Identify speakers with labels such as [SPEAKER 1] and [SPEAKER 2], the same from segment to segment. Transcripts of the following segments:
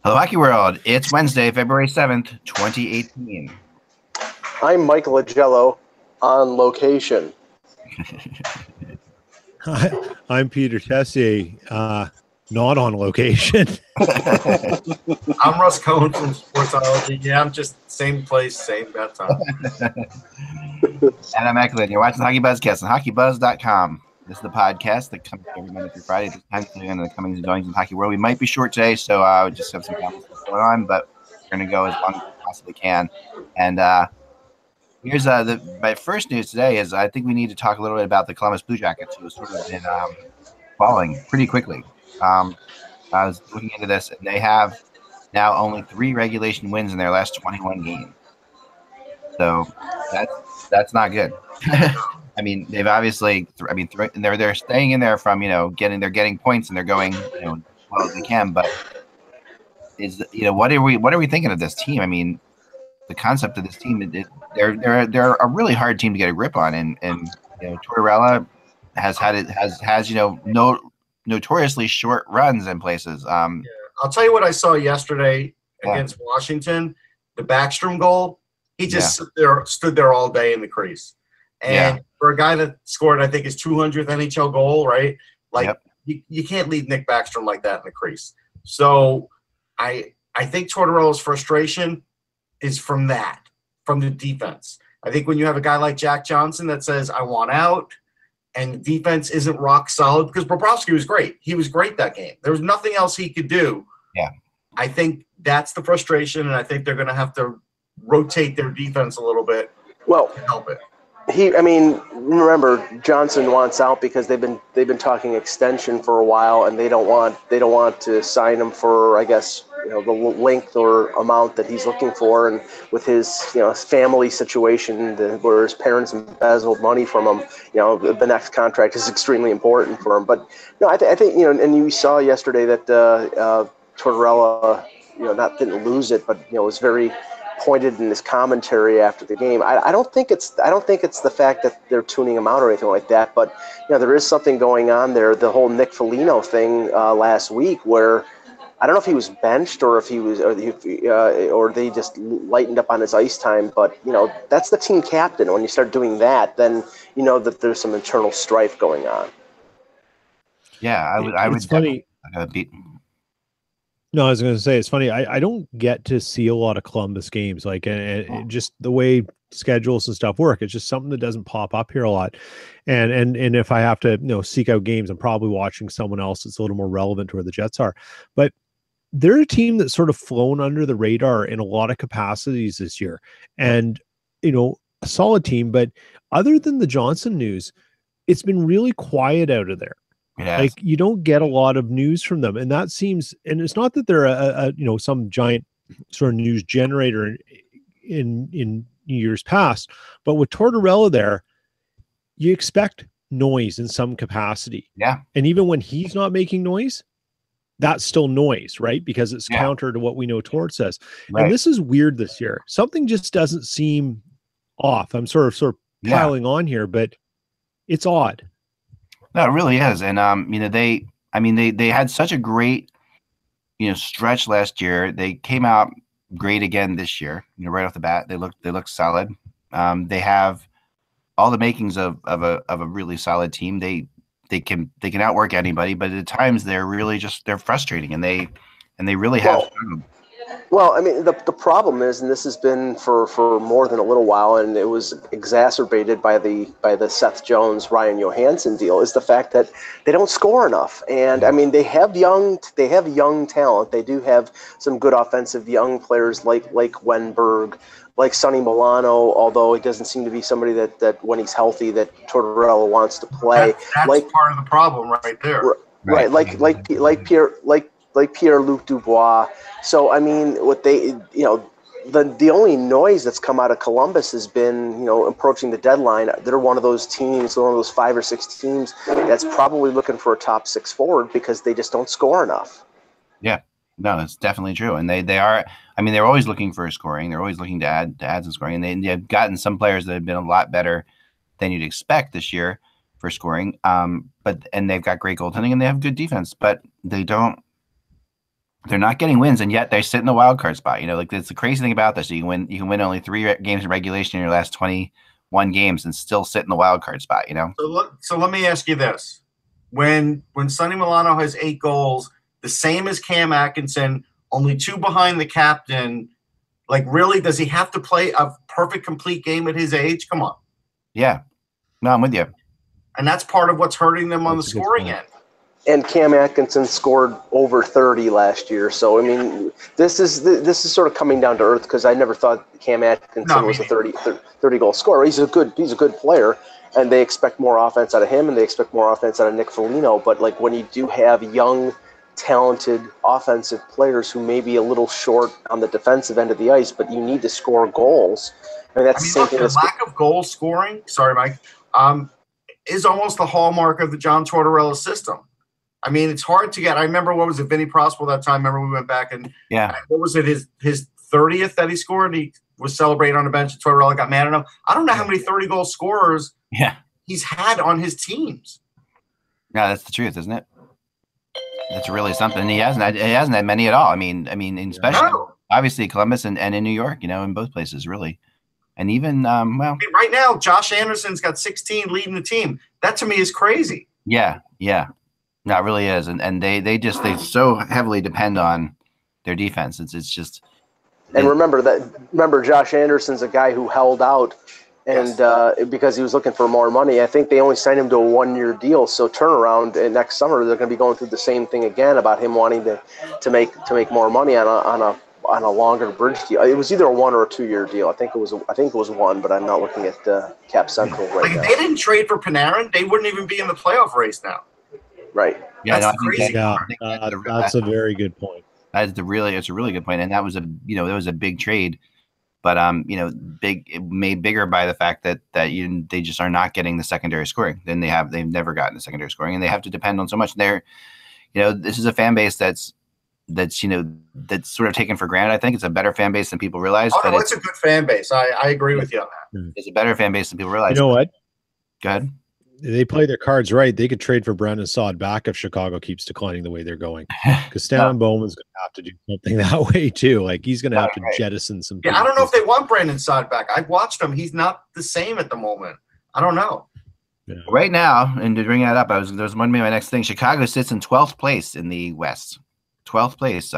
[SPEAKER 1] Hello, Hockey World. It's Wednesday, February 7th, 2018.
[SPEAKER 2] I'm Michael Agello on location.
[SPEAKER 3] Hi, I'm Peter Tessier, not on location.
[SPEAKER 4] I'm Russ Cohen from Sportsology. Yeah, I'm just same place, same bad time.
[SPEAKER 1] And I'm Eklund. You're watching the HockeyBuzzcast on HockeyBuzz.com. This is the podcast that comes every Monday through Friday. This time into the comings and goings of the hockey world. We might be short today, so I would just have some comments going on, but we're going to go as long as we possibly can. And here's my first news today is I think we need to talk a little bit about the Columbus Blue Jackets, who have sort of been falling pretty quickly. I was looking into this, and they have now only 3 regulation wins in their last 21 games. So that's not good. I mean, they've obviously. They're staying in there from getting points, and they're going as well as they can. But what are we thinking of this team? I mean, the concept of this team, they're a really hard team to get a grip on, and Tortorella has notoriously short runs in places.
[SPEAKER 4] I'll tell you what I saw yesterday against Washington, the Backstrom goal. He just stood there all day in the crease. And for a guy that scored, I think, his 200th NHL goal, right? You can't leave Nick Backstrom like that in the crease. So I think Tortorella's frustration is from the defense. I think when you have a guy like Jack Johnson that says, I want out, and the defense isn't rock solid, because Bobrovsky was great. He was great that game. There was nothing else he could do.
[SPEAKER 1] Yeah.
[SPEAKER 4] I think that's the frustration, and I think they're going to have to rotate their defense a little bit to help it.
[SPEAKER 2] Remember, Johnson wants out because they've been talking extension for a while, and they don't want to sign him for, I guess, the length or amount that he's looking for, and with his family situation where his parents embezzled money from him, the next contract is extremely important for him. But no, I think and you saw yesterday that Tortorella didn't lose it, but was very pointed in his commentary after the game. I don't think it's the fact that they're tuning him out or anything like that, but there is something going on there. The whole Nick Foligno thing last week, where I don't know if he was benched or if he was, or they just lightened up on his ice time. But that's the team captain. When you start doing that, then that there's some internal strife going on.
[SPEAKER 1] Yeah, I would.
[SPEAKER 3] It's funny. No, I was going to say, it's funny. I don't get to see a lot of Columbus games, just the way schedules and stuff work. It's just something that doesn't pop up here a lot. And if I have to, seek out games, I'm probably watching someone else that's a little more relevant to where the Jets are. But they're a team that's sort of flown under the radar in a lot of capacities this year. And, a solid team. But other than the Johnson news, it's been really quiet out of there.
[SPEAKER 1] Yes.
[SPEAKER 3] You don't get a lot of news from them, and that seems. And it's not that they're a some giant sort of news generator in years past, but with Tortorella there, you expect noise in some capacity.
[SPEAKER 1] Yeah,
[SPEAKER 3] and even when he's not making noise, that's still noise, right? Because it's counter to what we know Tort says. Right. And this is weird this year. Something just doesn't seem off. I'm sort of piling on here, but it's odd.
[SPEAKER 1] No, it really is. And they had such a great stretch last year. They came out great again this year. Right off the bat, they look solid. They have all the makings of a really solid team. They can outwork anybody, but at times they're frustrating, and they really have.
[SPEAKER 2] Well, the problem is, and this has been for more than a little while, and it was exacerbated by the Seth Jones, Ryan Johansson deal, is the fact that they don't score enough. And they have young talent. They do have some good offensive young players like Wenberg, like Sonny Milano, although it doesn't seem to be somebody that when he's healthy that Tortorella wants to play.
[SPEAKER 4] That's part of the problem right there.
[SPEAKER 2] Right. Like Pierre-Luc Dubois. So, what the only noise that's come out of Columbus has been, approaching the deadline. They're one of those teams, one of those 5 or 6 teams that's probably looking for a top 6 forward because they just don't score enough.
[SPEAKER 1] Yeah, no, that's definitely true. And they are, they're always looking for scoring. They're always looking to add some scoring. And they've gotten some players that have been a lot better than you'd expect this year for scoring. And they've got great goaltending and they have good defense, but they don't they're not getting wins, and yet they sit in the wild card spot. You know, like it's the crazy thing about this. You can win only 3 games in regulation in your last 21 games and still sit in the wild card spot. You know.
[SPEAKER 4] So let me ask you this: when Sonny Milano has 8 goals, the same as Cam Atkinson, only 2 behind the captain. Like, really, does he have to play a perfect, complete game at his age? Come on.
[SPEAKER 1] Yeah. No, I'm with you.
[SPEAKER 4] And that's part of what's hurting them on the scoring end.
[SPEAKER 2] And Cam Atkinson scored over 30 last year. So, I mean, this is sort of coming down to earth because I never thought Cam Atkinson was a 30-goal scorer. He's a good player, and they expect more offense out of him, and they expect more offense out of Nick Foligno. But, like, when you do have young, talented offensive players who may be a little short on the defensive end of the ice, but you need to score goals. I mean, that's the same thing.
[SPEAKER 4] The lack of goal scoring, sorry, Mike, is almost the hallmark of the John Tortorella system. I mean, it's hard to get. I remember, what was it, Vinny Prospero that time? Remember we went back and what was it, his 30th that he scored? He was celebrating on the bench and Tortorella got mad at him. I don't know how many 30-goal scorers he's had on his teams.
[SPEAKER 1] Yeah, that's the truth, isn't it? That's really something. He hasn't had many at all. I mean, especially obviously Columbus and in New York, you know, in both places, really. And even
[SPEAKER 4] right now, Josh Anderson's got 16 leading the team. That to me is crazy.
[SPEAKER 1] Yeah. No, it really is. And they so heavily depend on their defense. It's just.
[SPEAKER 2] And remember Josh Anderson's a guy who held out and because he was looking for more money. I think they only signed him to a 1-year deal. So turnaround next summer, they're going to be going through the same thing again about him wanting to make more money on a longer bridge deal. It was either a 1 or a 2-year deal. I think it was 1, but I'm not looking at Cap Central right now.
[SPEAKER 4] If they didn't trade for Panarin, they wouldn't even be in the playoff race now.
[SPEAKER 2] Right.
[SPEAKER 1] Yeah,
[SPEAKER 3] that's a very good point.
[SPEAKER 1] It's a really good point, and that was a big trade, but made bigger by the fact that they just are not getting the secondary scoring. They've never gotten the secondary scoring, and they have to depend on so much. This is a fan base that's sort of taken for granted. I think it's a better fan base than people realize.
[SPEAKER 4] Oh, no, it's a good fan base. I agree with you on that.
[SPEAKER 1] It's a better fan base than people realize.
[SPEAKER 3] You know what?
[SPEAKER 1] Go ahead.
[SPEAKER 3] They play their cards right. They could trade for Brandon Saad back if Chicago keeps declining the way they're going. Because Stan Bowman's going to have to do something that way too. Like he's going to have to jettison some.
[SPEAKER 4] Yeah, I don't know if they want Brandon Saad back. I've watched him. He's not the same at the moment. I don't know.
[SPEAKER 1] Yeah. Right now, and to bring that up, there's one of my next thing. Chicago sits in 12th place in the West. 12th place.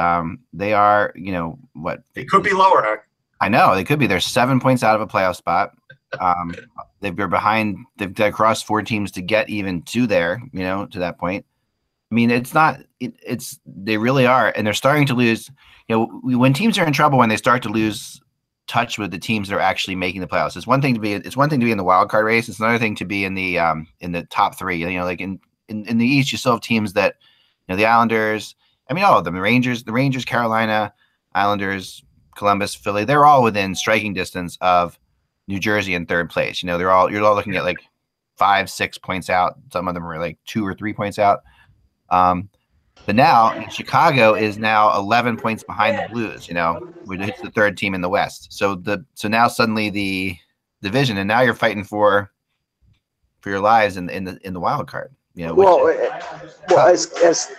[SPEAKER 1] They are, what?
[SPEAKER 4] It could be lower, Heck.
[SPEAKER 1] I know they could be. They're 7 points out of a playoff spot. They're behind. They've got to cross 4 teams to get even to there. To that point. I mean, it's not. They really are, and they're starting to lose. When teams are in trouble, when they start to lose touch with the teams that are actually making the playoffs. It's one thing to be in the wild card race. It's another thing to be in the top 3. Like in the East, you still have teams that, the Islanders. I mean, all of them. The Rangers, Carolina, Islanders, Columbus, Philly. They're all within striking distance of New Jersey in 3rd place. You're all looking at like 5-6 points out. Some of them are like 2 or 3 points out. But now Chicago is now 11 points behind the Blues. Which is the 3rd team in the West. So now suddenly the division, and now you're fighting for your lives in the wild card.
[SPEAKER 2] As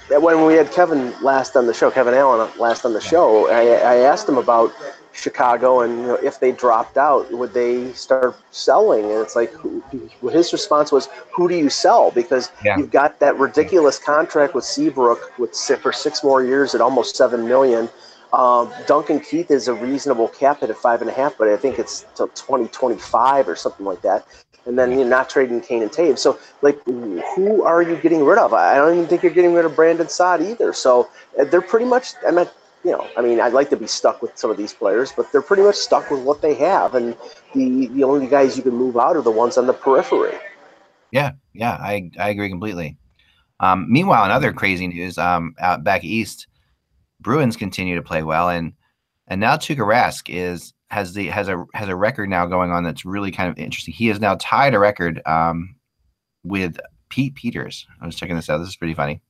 [SPEAKER 2] when we had Kevin Allen last on the show, I asked him about Chicago and if they dropped out, would they start selling? And it's like, his response was, "Who do you sell?" Because you've got that ridiculous contract with Seabrook for 6 more years at almost $7 million. Duncan Keith is a reasonable cap hit at 5.5, but I think it's till 2025 or something like that. And then you're not trading Kane and Taves. So, like, who are you getting rid of? I don't even think you're getting rid of Brandon Saad either. So they're pretty much. I'd like to be stuck with some of these players, but they're pretty much stuck with what they have, and the only guys you can move out are the ones on the periphery.
[SPEAKER 1] Yeah, I agree completely. Meanwhile, in other crazy news, out back east, Bruins continue to play well, and now Tuukka Rask has a record now going on that's really kind of interesting. He has now tied a record with Pete Peters. I was checking this out. This is pretty funny.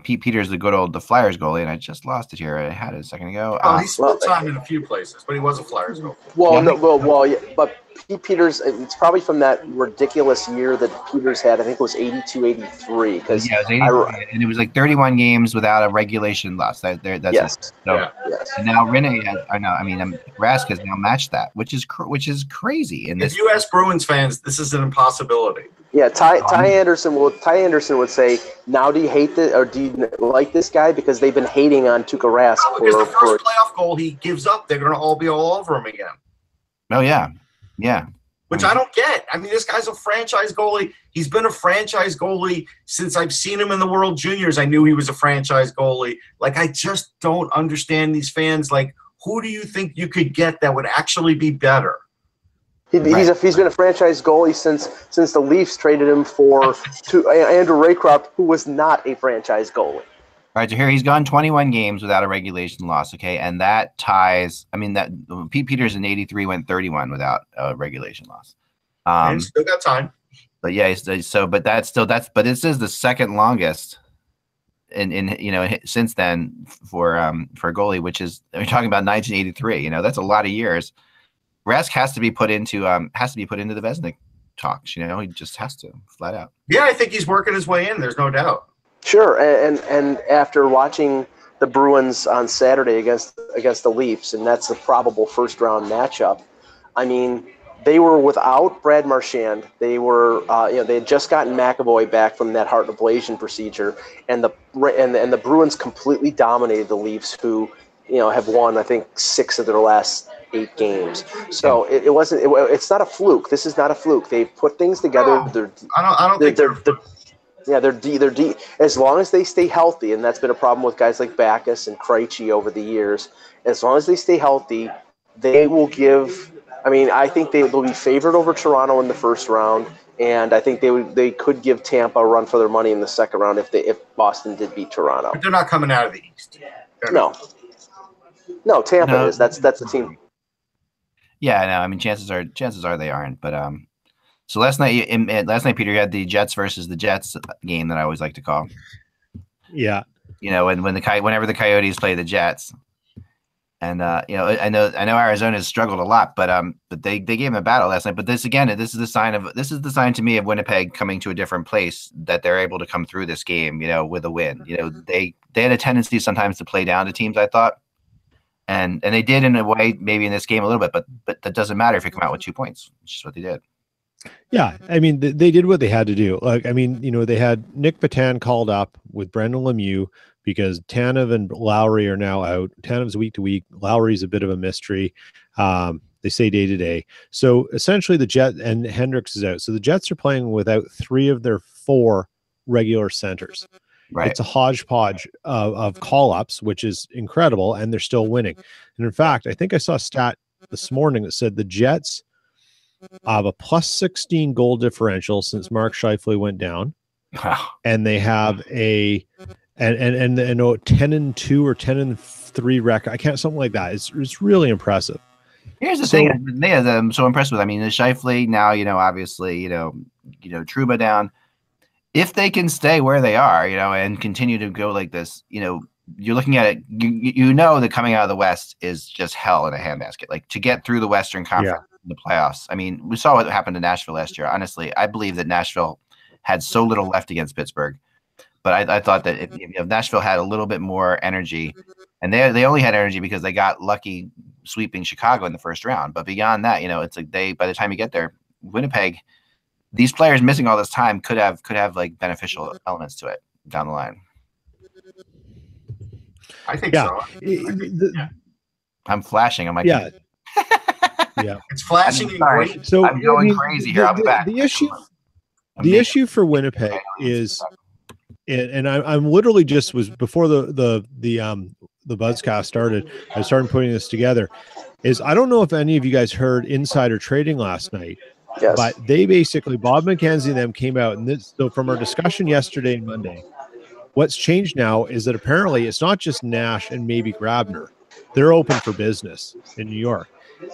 [SPEAKER 1] Pete Peters, the Flyers goalie, and I just lost it here. I had it a second ago.
[SPEAKER 4] He spent time in a few places, but he was a Flyers goalie.
[SPEAKER 2] But Pete Peters, it's probably from that ridiculous year that Peters had. I think it was 82, 83.
[SPEAKER 1] Yeah, it was 83, and it was like 31 games without a regulation loss. That's
[SPEAKER 2] yes.
[SPEAKER 1] it. So,
[SPEAKER 2] yes.
[SPEAKER 1] And now Rask has now matched that, which is crazy. And
[SPEAKER 4] if you ask Bruins fans, this is an impossibility.
[SPEAKER 2] Yeah, Ty Anderson would say, now do you hate this, or do you like this guy? Because they've been hating on Tuukka Rask.
[SPEAKER 4] No, because the first playoff goal he gives up, they're going to all be all over him again.
[SPEAKER 1] Oh, yeah. Yeah.
[SPEAKER 4] Which I don't get. I mean, this guy's a franchise goalie. He's been a franchise goalie since I've seen him in the World Juniors. I knew he was a franchise goalie. Like, I just don't understand these fans. Like, who do you think you could get that would actually be better?
[SPEAKER 2] He's been a franchise goalie since the Leafs traded him to Andrew Raycroft, who was not a franchise goalie.
[SPEAKER 1] All right, so here he's gone 21 games without a regulation loss, okay? And that ties – I mean, that Pete Peters in 83 went 31 without a regulation loss.
[SPEAKER 4] And still got time.
[SPEAKER 1] But yeah, but this is the second longest in since then for a goalie, which is – we're talking about 1983. That's a lot of years. Rask has to be put into the Vezina talks. He just has to, flat out.
[SPEAKER 4] Yeah, I think he's working his way in. There's no doubt.
[SPEAKER 2] Sure, and after watching the Bruins on Saturday against the Leafs, and that's a probable first-round matchup, I mean, they were without Brad Marchand. They were, they had just gotten McAvoy back from that heart ablation procedure, and the Bruins completely dominated the Leafs, who, have won, I think, 6 of their last 8 games. So it's not a fluke. This is not a fluke. They've put things together.
[SPEAKER 4] No, I don't think
[SPEAKER 2] they're deep. As long as they stay healthy, and that's been a problem with guys like Backes and Krejci over the years. As long as they stay healthy, they will give. I mean, I think they will be favored over Toronto in the first round, and I think they could give Tampa a run for their money in the second round if Boston did beat Toronto.
[SPEAKER 4] But they're not coming out of the East.
[SPEAKER 2] No, Tampa is. That's the team.
[SPEAKER 1] Yeah, no, I mean, chances are they aren't, but So last night, Peter, you had the Jets versus the Jets game that I always like to call.
[SPEAKER 3] Yeah.
[SPEAKER 1] Whenever the Coyotes play the Jets, and I know Arizona has struggled a lot, but they gave them a battle last night. But this is the sign to me of Winnipeg coming to a different place, that they're able to come through this game, with a win. They had a tendency sometimes to play down to teams, I thought. And they did in a way, maybe in this game a little bit, but that doesn't matter if you come out with 2 points, which is what they did.
[SPEAKER 3] Yeah, I mean, they did what they had to do. Like, I mean, they had Nick Patan called up with Brendan Lemieux because Tanev and Lowry are now out. Tanev's week to week. Lowry's a bit of a mystery. They say day to day. So essentially the Jets, and Hendricks is out. So the Jets are playing without 3 of their 4 regular centers. Right. It's a hodgepodge of call-ups, which is incredible, and they're still winning. And in fact, I think I saw a stat this morning that said the Jets have a plus 16 goal differential since Mark Scheifele went down.
[SPEAKER 1] Wow.
[SPEAKER 3] And they have a 10-2 or 10-3 record. I can't, something like that. It's really impressive.
[SPEAKER 1] Here's the thing I'm so impressed with. I mean, the Scheifele now, obviously, Trouba down. If they can stay where they are, and continue to go like this, you're looking at it, that coming out of the West is just hell in a handbasket. Like, to get through the Western Conference in the playoffs. I mean, we saw what happened to Nashville last year. Honestly, I believe that Nashville had so little left against Pittsburgh. But I thought that if Nashville had a little bit more energy, and they only had energy because they got lucky sweeping Chicago in the first round. But beyond that, it's like by the time you get there, Winnipeg, these players missing all this time could have like beneficial elements to it down the line.
[SPEAKER 4] I think so.
[SPEAKER 1] I'm flashing. I'm like,
[SPEAKER 3] yeah.
[SPEAKER 4] It's flashing and great.
[SPEAKER 3] So
[SPEAKER 1] I'm going crazy here. I'll be back.
[SPEAKER 3] The issue for Winnipeg is, and I'm literally just was before the Buzzcast started. I started putting this together. Is I don't know if any of you guys heard insider trading last night.
[SPEAKER 2] Yes.
[SPEAKER 3] But they basically, Bob McKenzie and them came out, and so from our discussion yesterday and Monday, what's changed now is that apparently it's not just Nash and maybe Grabner. They're open for business in New York.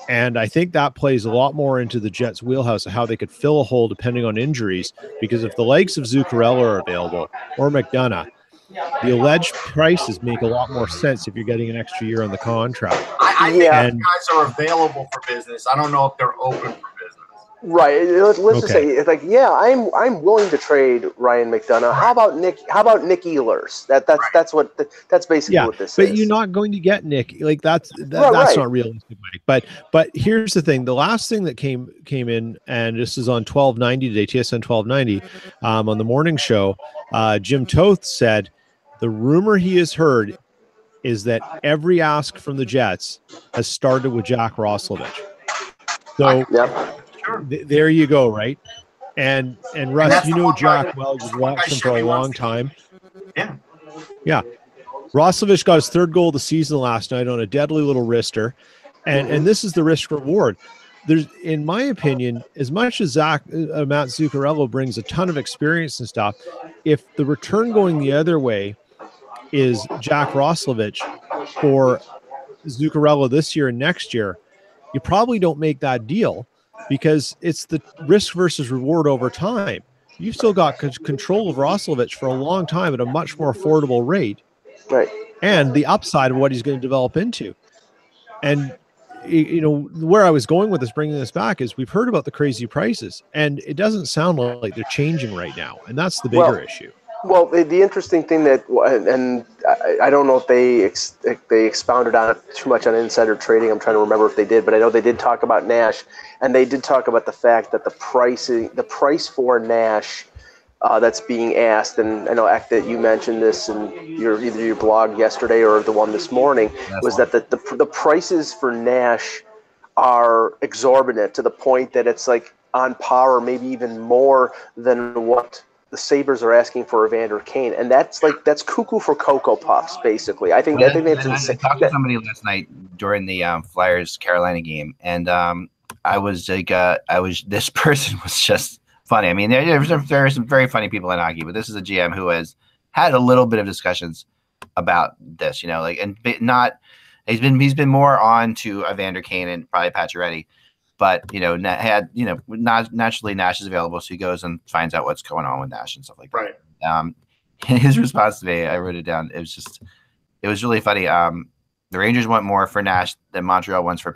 [SPEAKER 3] And I think that plays a lot more into the Jets' wheelhouse of how they could fill a hole depending on injuries, because if the likes of Zuccarello are available or McDonough, the alleged prices make a lot more sense if you're getting an extra year on the contract.
[SPEAKER 4] I think guys are available for business. I don't know if they're open for business.
[SPEAKER 2] Right. Let's just say it's like, yeah, I'm willing to trade Ryan McDonough. How about Nick Ehlers? That's basically what this is.
[SPEAKER 3] But you're not going to get Nick. Like that's
[SPEAKER 2] right.
[SPEAKER 3] not realistic, Mike. But here's the thing: the last thing that came in, and this is on 1290 today, TSN 1290, on the morning show. Jim Toth said the rumor he has heard is that every ask from the Jets has started with Jack Roslovic. So there you go, right? And Russ, you know Jack well. You've watched him for a long time. Yeah. Roslovic got his third goal of the season last night on a deadly little wrister, and this is the risk reward. There's, in my opinion, as much as Matt Zuccarello brings a ton of experience and stuff, if the return going the other way is Jack Roslovic for Zuccarello this year and next year, you probably don't make that deal because it's the risk versus reward over time. You've still got control of Roslovic for a long time at a much more affordable rate.
[SPEAKER 2] Right.
[SPEAKER 3] And the upside of what he's going to develop into. And, you know, where I was going with this, bringing this back, is we've heard about the crazy prices, and it doesn't sound like they're changing right now. And that's the bigger issue.
[SPEAKER 2] Well, the interesting thing that, and I don't know if they expounded on it too much on insider trading. I'm trying to remember if they did, but I know they did talk about Nash, and they did talk about the fact that the price for Nash that's being asked, and I know that you mentioned this in either your blog yesterday or the one this morning, was that the prices for Nash are exorbitant to the point that it's like on par or maybe even more than what the Sabres are asking for Evander Kane, and that's cuckoo for Cocoa Puffs, basically. I think
[SPEAKER 1] I talked to somebody last night during the Flyers Carolina game, and this person was just funny. I mean, there are some very funny people in hockey, but this is a GM who has had a little bit of discussions about this, you know, like, and not he's been more on to Evander Kane and probably Pacioretty. But, you know, naturally Nash is available, so he goes and finds out what's going on with Nash and stuff like that. Right. His response to me, I wrote it down. It was really funny. The Rangers want more for Nash than Montreal wants for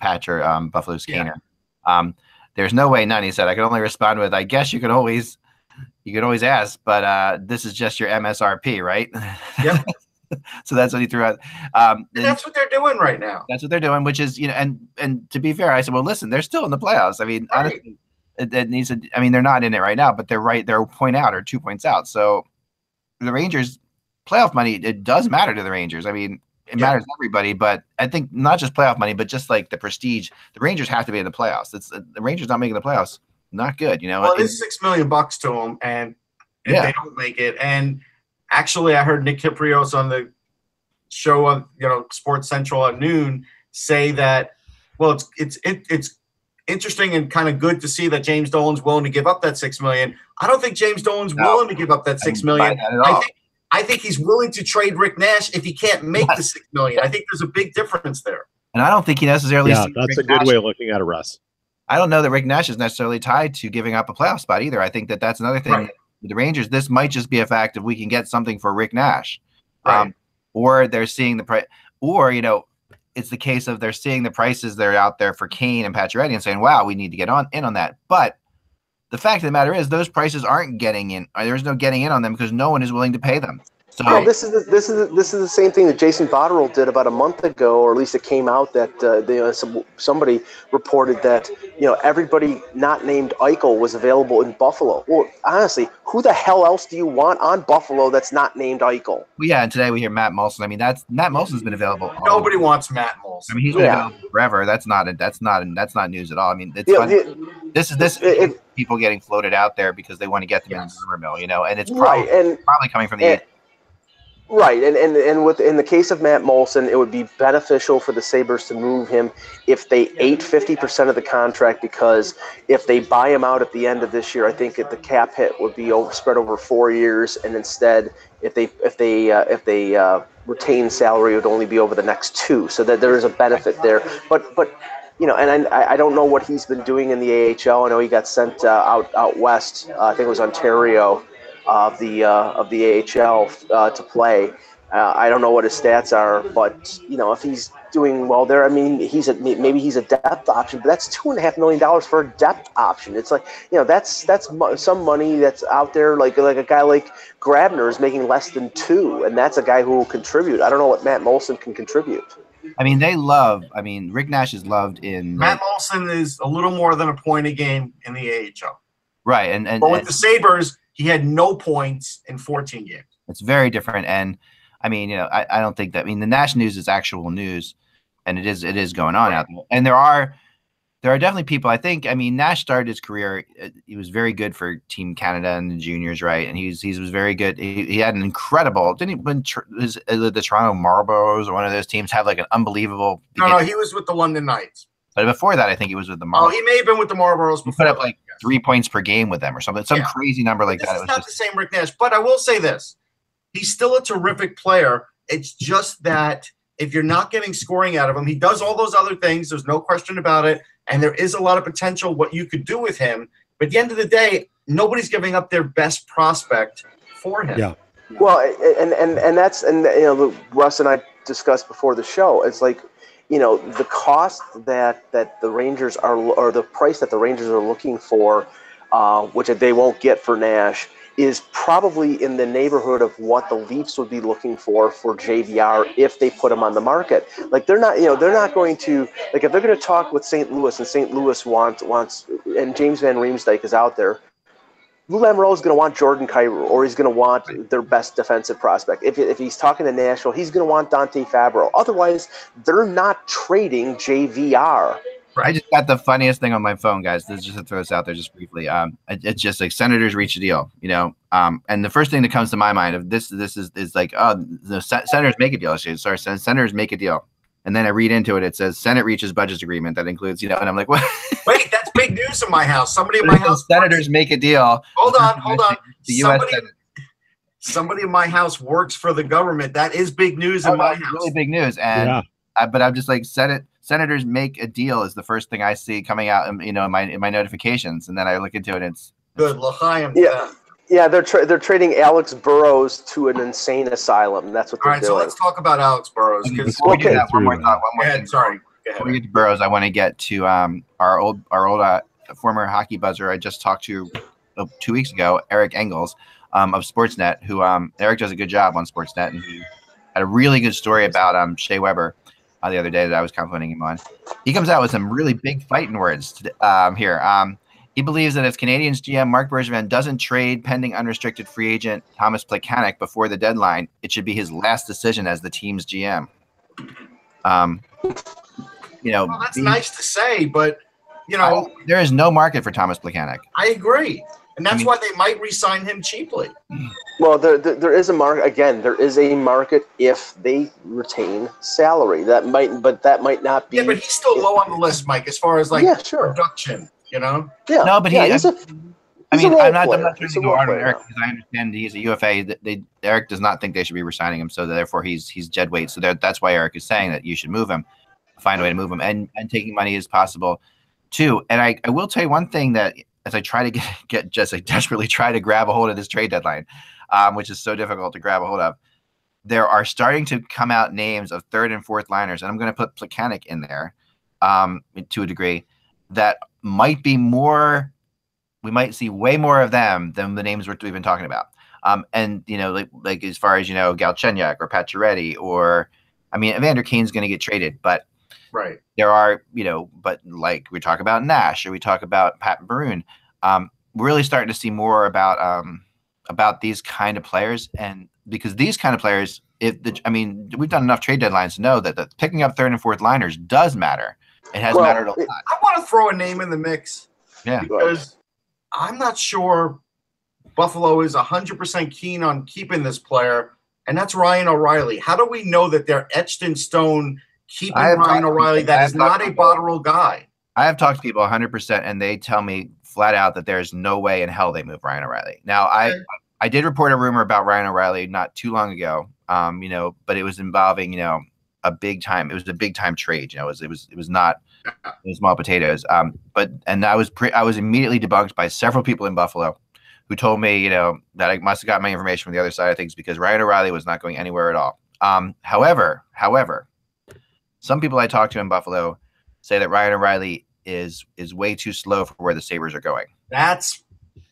[SPEAKER 1] Patcher, Buffalo's Kaner. There's no way none. He said, I can only respond with, I guess you could always ask, but this is just your MSRP, right? Yep. So that's what he threw out.
[SPEAKER 4] And that's what they're doing right now.
[SPEAKER 1] That's what they're doing, which is, you know, and to be fair, I said, well, listen, they're still in the playoffs. I mean, honestly, they're not in it right now, but they're right. They're a point out or 2 points out. So the Rangers playoff money, it does matter to the Rangers. I mean, it matters to everybody, but I think not just playoff money, but just like the prestige, the Rangers have to be in the playoffs. The Rangers not making the playoffs, not good. You know,
[SPEAKER 4] well, it's $6 million to them, and if they don't make it, and actually, I heard Nick Kiprios on the show on Sports Central at noon say that, well, it's interesting and kind of good to see that James Dolan's willing to give up that $6 million. I don't think James Dolan's willing to give up that $6 million. I think he's willing to trade Rick Nash if he can't make the $6 million. I think there's a big difference there.
[SPEAKER 1] And I don't think he necessarily.
[SPEAKER 3] Yeah, that's Rick a good Nash way of looking at it, Russ. I
[SPEAKER 1] don't know that Rick Nash is necessarily tied to giving up a playoff spot either. I think that's another thing. Right. The Rangers, this might just be a fact if we can get something for Rick Nash, or they're seeing the price, or it's the case of they're seeing the prices that are out there for Kane and Pacioretty and saying, "Wow, we need to get in on that." But the fact of the matter is, those prices aren't getting in. There's no getting in on them because no one is willing to pay them. So
[SPEAKER 2] this is the same thing that Jason Botterill did about a month ago, or at least it came out that somebody reported that everybody not named Eichel was available in Buffalo. Well, honestly, who the hell else do you want on Buffalo that's not named Eichel?
[SPEAKER 1] Well, yeah, and today we hear Matt Moulson. I mean, Matt Moulson's been available.
[SPEAKER 4] Nobody wants Matt Moulson.
[SPEAKER 1] I mean, he's been available forever. That's not news at all. I mean, it's fun. This is people getting floated out there because they want to get them in the rumor mill, and it's probably coming from the.
[SPEAKER 2] Right, and in the case of Matt Moulson, it would be beneficial for the Sabres to move him if they ate 50% of the contract, because if they buy him out at the end of this year, I think the cap hit would be spread over 4 years, and instead, if they retain salary, it would only be over the next 2, so that there is a benefit there. But and I don't know what he's been doing in the AHL. I know he got sent out west. I think it was Ontario. Of the AHL to play, I don't know what his stats are, but if he's doing well there, I mean, maybe he's a depth option, but that's $2.5 million for a depth option. It's like, that's some money that's out there. Like a guy like Grabner is making less than $2, and that's a guy who will contribute. I don't know what Matt Molson can contribute.
[SPEAKER 1] I mean, Rick Nash is loved in.
[SPEAKER 4] Matt Molson is a little more than a point a game in the AHL.
[SPEAKER 1] Right,
[SPEAKER 4] but with the Sabres, he had no points in 14 games.
[SPEAKER 1] It's very different, and I mean, I don't think that. I mean, the Nash news is actual news, and it is going on out there. And there are definitely people. I think. I mean, Nash started his career. He was very good for Team Canada and the juniors, right? And he was very good. He had an incredible. Didn't he win the Toronto Marlboros or one of those teams have like an unbelievable?
[SPEAKER 4] No, he was with the London Knights.
[SPEAKER 1] But before that, I think he was with the Marlboros.
[SPEAKER 4] Oh, he may have been with the Marlboros before.
[SPEAKER 1] He put up like 3 points per game with them or something. Some crazy number like that.
[SPEAKER 4] It's not the same Rick Nash, but I will say this. He's still a terrific player. It's just that if you're not getting scoring out of him, he does all those other things. There's no question about it. And there is a lot of potential what you could do with him. But at the end of the day, nobody's giving up their best prospect for him.
[SPEAKER 3] Yeah.
[SPEAKER 2] Well, and that's Russ and I discussed before the show. It's like, the cost that the Rangers are, or the price that the Rangers are looking for, which they won't get for Nash, is probably in the neighborhood of what the Leafs would be looking for JVR if they put him on the market. Like they're not going to, like if they're going to talk with St. Louis and St. Louis wants and James Van Riemsdyk is out there, Lou Lamoriello is going to want Jordan Kyrou, or he's going to want their best defensive prospect. If he's talking to Nashville, he's going to want Dante Fabro. Otherwise, they're not trading JVR.
[SPEAKER 1] I just got the funniest thing on my phone, guys. This is just to throw this out there just briefly. It's just like Senators reach a deal, and the first thing that comes to my mind of this is like, oh, the Senators make a deal. Sorry, Senators make a deal. And then I read into it. It says Senate reaches budget agreement that includes, and I'm like, what?
[SPEAKER 4] Wait, that's big news in my house. Somebody in my house.
[SPEAKER 1] Senators make a deal.
[SPEAKER 4] Hold on.
[SPEAKER 1] The U.S. Senate.
[SPEAKER 4] Somebody in my house works for the government. That is big news in my house.
[SPEAKER 1] Really big news. And but I'm just like, Senators make a deal is the first thing I see coming out, in my notifications, and then I look into it. And it's
[SPEAKER 4] good. L'chaim.
[SPEAKER 2] Yeah, they're trading Alex Burrows to an insane asylum. That's what they're doing.
[SPEAKER 4] So let's talk about Alex Burrows.
[SPEAKER 1] Before we do that, one more thought.
[SPEAKER 4] Sorry.
[SPEAKER 1] Before we get to Burrows, I want to get to our old former hockey buzzer I just talked to 2 weeks ago, Eric Engels of Sportsnet, who Eric does a good job on Sportsnet, and he had a really good story about Shea Weber the other day that I was complimenting him on. He comes out with some really big fighting words here. He believes that if Canadiens GM Marc Bergevin doesn't trade pending unrestricted free agent Thomas Plekanec before the deadline, it should be his last decision as the team's GM.
[SPEAKER 4] Well, that's nice to say, but
[SPEAKER 1] there is no market for Thomas Plekanec.
[SPEAKER 4] I agree, and that's why they might re-sign him cheaply.
[SPEAKER 2] Well, there is a market. Again, there is a market if they retain salary. That might not be.
[SPEAKER 4] Yeah, but he's still low on the list, Mike, as far as production.
[SPEAKER 2] Yeah.
[SPEAKER 1] No, but I'm not trying to go hard on Eric
[SPEAKER 2] now.
[SPEAKER 1] because I understand he's a UFA. Eric does not think they should be resigning him, so therefore he's dead weight. So that's why Eric is saying that you should move him, find a way to move him, and taking money as possible too. And I will tell you one thing that as I try to get just desperately try to grab a hold of this trade deadline, which is so difficult to grab a hold of, there are starting to come out names of third and fourth liners, and I'm going to put Plekanec in there to a degree that might be more. We might see way more of them than the names we've been talking about. And like as far as Galchenyuk or Pacioretty or Evander Kane's going to get traded, but
[SPEAKER 4] right
[SPEAKER 1] there are but like we talk about Nash or we talk about Pat Maroon, we're really starting to see more about these kind of players, and because these kind of players, we've done enough trade deadlines to know that picking up third and fourth liners does matter. It has mattered a lot.
[SPEAKER 4] I want to throw a name in the mix, because I'm not sure Buffalo is 100% keen on keeping this player, and that's Ryan O'Reilly. How do we know that they're etched in stone keeping Ryan O'Reilly? That is not a Botterill guy.
[SPEAKER 1] I have talked to people 100%, and they tell me flat out that there's no way in hell they move Ryan O'Reilly. Now, I did report a rumor about Ryan O'Reilly not too long ago, but it was involving, a big time. It was a big time trade. It was not small potatoes. I was immediately debunked by several people in Buffalo who told me, that I must have got my information from the other side of things because Ryan O'Reilly was not going anywhere at all. However, some people I talked to in Buffalo say that Ryan O'Reilly is way too slow for where the Sabres are going.
[SPEAKER 4] That's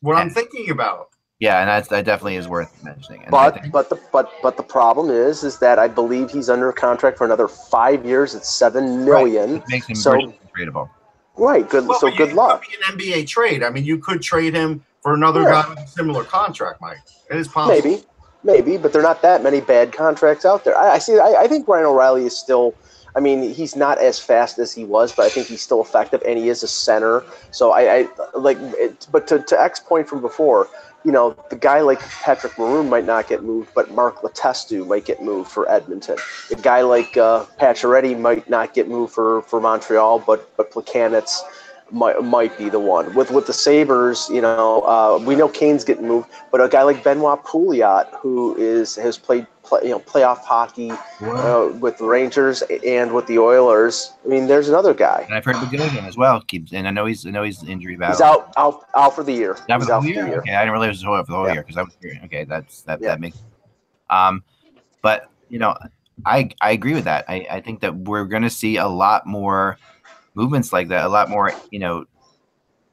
[SPEAKER 4] what I'm thinking about.
[SPEAKER 1] Yeah, and that definitely is worth mentioning. And
[SPEAKER 2] but the problem is that I believe he's under contract for another 5 years at $7 million.
[SPEAKER 1] Right. It makes him tradable.
[SPEAKER 2] Right. Good.
[SPEAKER 4] Well,
[SPEAKER 2] so good luck.
[SPEAKER 4] Could be an NBA trade. I mean, you could trade him for another guy with a similar contract, Mike. It is possible.
[SPEAKER 2] Maybe, but there are not that many bad contracts out there. I think Ryan O'Reilly is still. I mean, he's not as fast as he was, but I think he's still effective, and he is a center. So I like it. But to X's point from before, the guy like Patrick Maroon might not get moved, but Mark Letestu might get moved for Edmonton. A guy like Pacioretty might not get moved for Montreal, but Plekanec might be the one. With the Sabres, we know Kane's getting moved, but a guy like Benoit Pouliot, who has played playoff hockey with the Rangers and with the Oilers. I mean, there's another guy.
[SPEAKER 1] And I've heard Bogosian as well. And I know he's injury battle.
[SPEAKER 2] He's out for the year.
[SPEAKER 1] He's out for the year. Okay, I didn't realize it was for the whole year because I was here. Okay, that makes. But I agree with that. I think that we're going to see a lot more movements like that, a lot more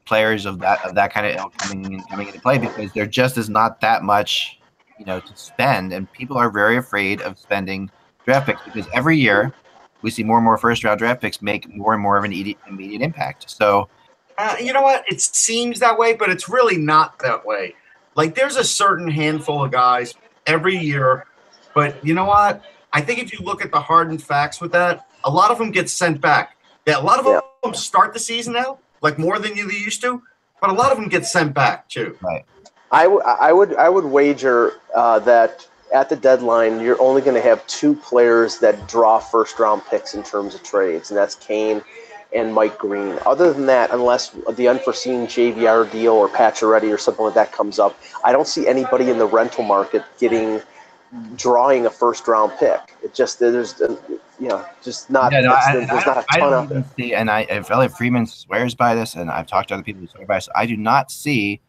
[SPEAKER 1] players of that kind of ilk coming into play because there just is not that much to spend, and people are very afraid of spending draft picks because every year we see more and more first-round draft picks make more and more of an immediate impact. So,
[SPEAKER 4] you know what? It seems that way, but it's really not that way. Like, there's a certain handful of guys every year, but you know what? I think if you look at the hard and facts with that, a lot of them get sent back. A lot of them start the season now, like more than you used to, but a lot of them get sent back too.
[SPEAKER 1] Right.
[SPEAKER 2] I would wager that at the deadline you're only going to have two players that draw first round picks in terms of trades, and that's Kane and Mike Green. Other than that, unless the unforeseen JVR deal or Pacioretty or something like that comes up, I don't see anybody in the rental market drawing a first round pick. It just there's just not. There's not a ton out there.
[SPEAKER 1] If Elliot Friedman swears by this, and I've talked to other people who swear by this, I do not see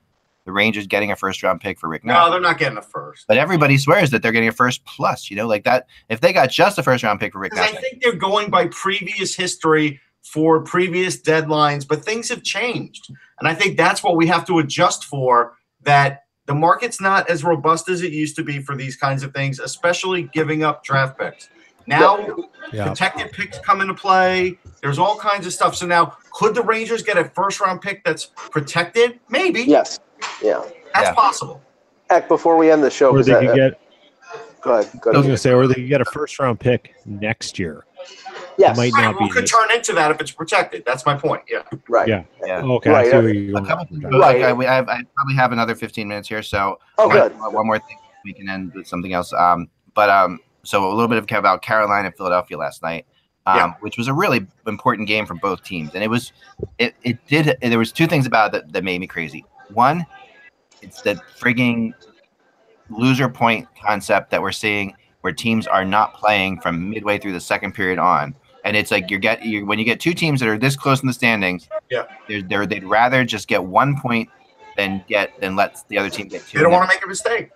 [SPEAKER 1] the Rangers getting a first-round pick for Rick Nash.
[SPEAKER 4] No, they're not getting a first.
[SPEAKER 1] But everybody swears that they're getting a first plus, like that. If they got just a first-round pick for Rick Nash.
[SPEAKER 4] I think they're going by previous history for previous deadlines, but things have changed. And I think that's what we have to adjust for, that the market's not as robust as it used to be for these kinds of things, especially giving up draft picks. Now, protected picks come into play. There's all kinds of stuff. So now, could the Rangers get a first-round pick that's protected? Maybe.
[SPEAKER 2] Yes. Yeah.
[SPEAKER 4] That's possible.
[SPEAKER 2] Heck, before we end the show,
[SPEAKER 3] or they could get.
[SPEAKER 2] Go ahead.
[SPEAKER 3] I was going to say, or they could get a first-round pick next year.
[SPEAKER 2] Yes.
[SPEAKER 3] It might not be.
[SPEAKER 4] Could turn into that if it's protected. That's my point. Yeah.
[SPEAKER 2] Right.
[SPEAKER 3] Yeah. Okay.
[SPEAKER 2] Right.
[SPEAKER 1] I probably have another 15 minutes here, so
[SPEAKER 2] good.
[SPEAKER 1] One more thing, we can end with something else. So a little bit about Carolina and Philadelphia last night, which was a really important game for both teams, and there was two things about it that made me crazy. One, it's the frigging loser point concept that we're seeing, where teams are not playing from midway through the second period on. And it's like when you get two teams that are this close in the standings, they'd rather just get 1 point than let the other team get two.
[SPEAKER 4] They don't want to make a mistake.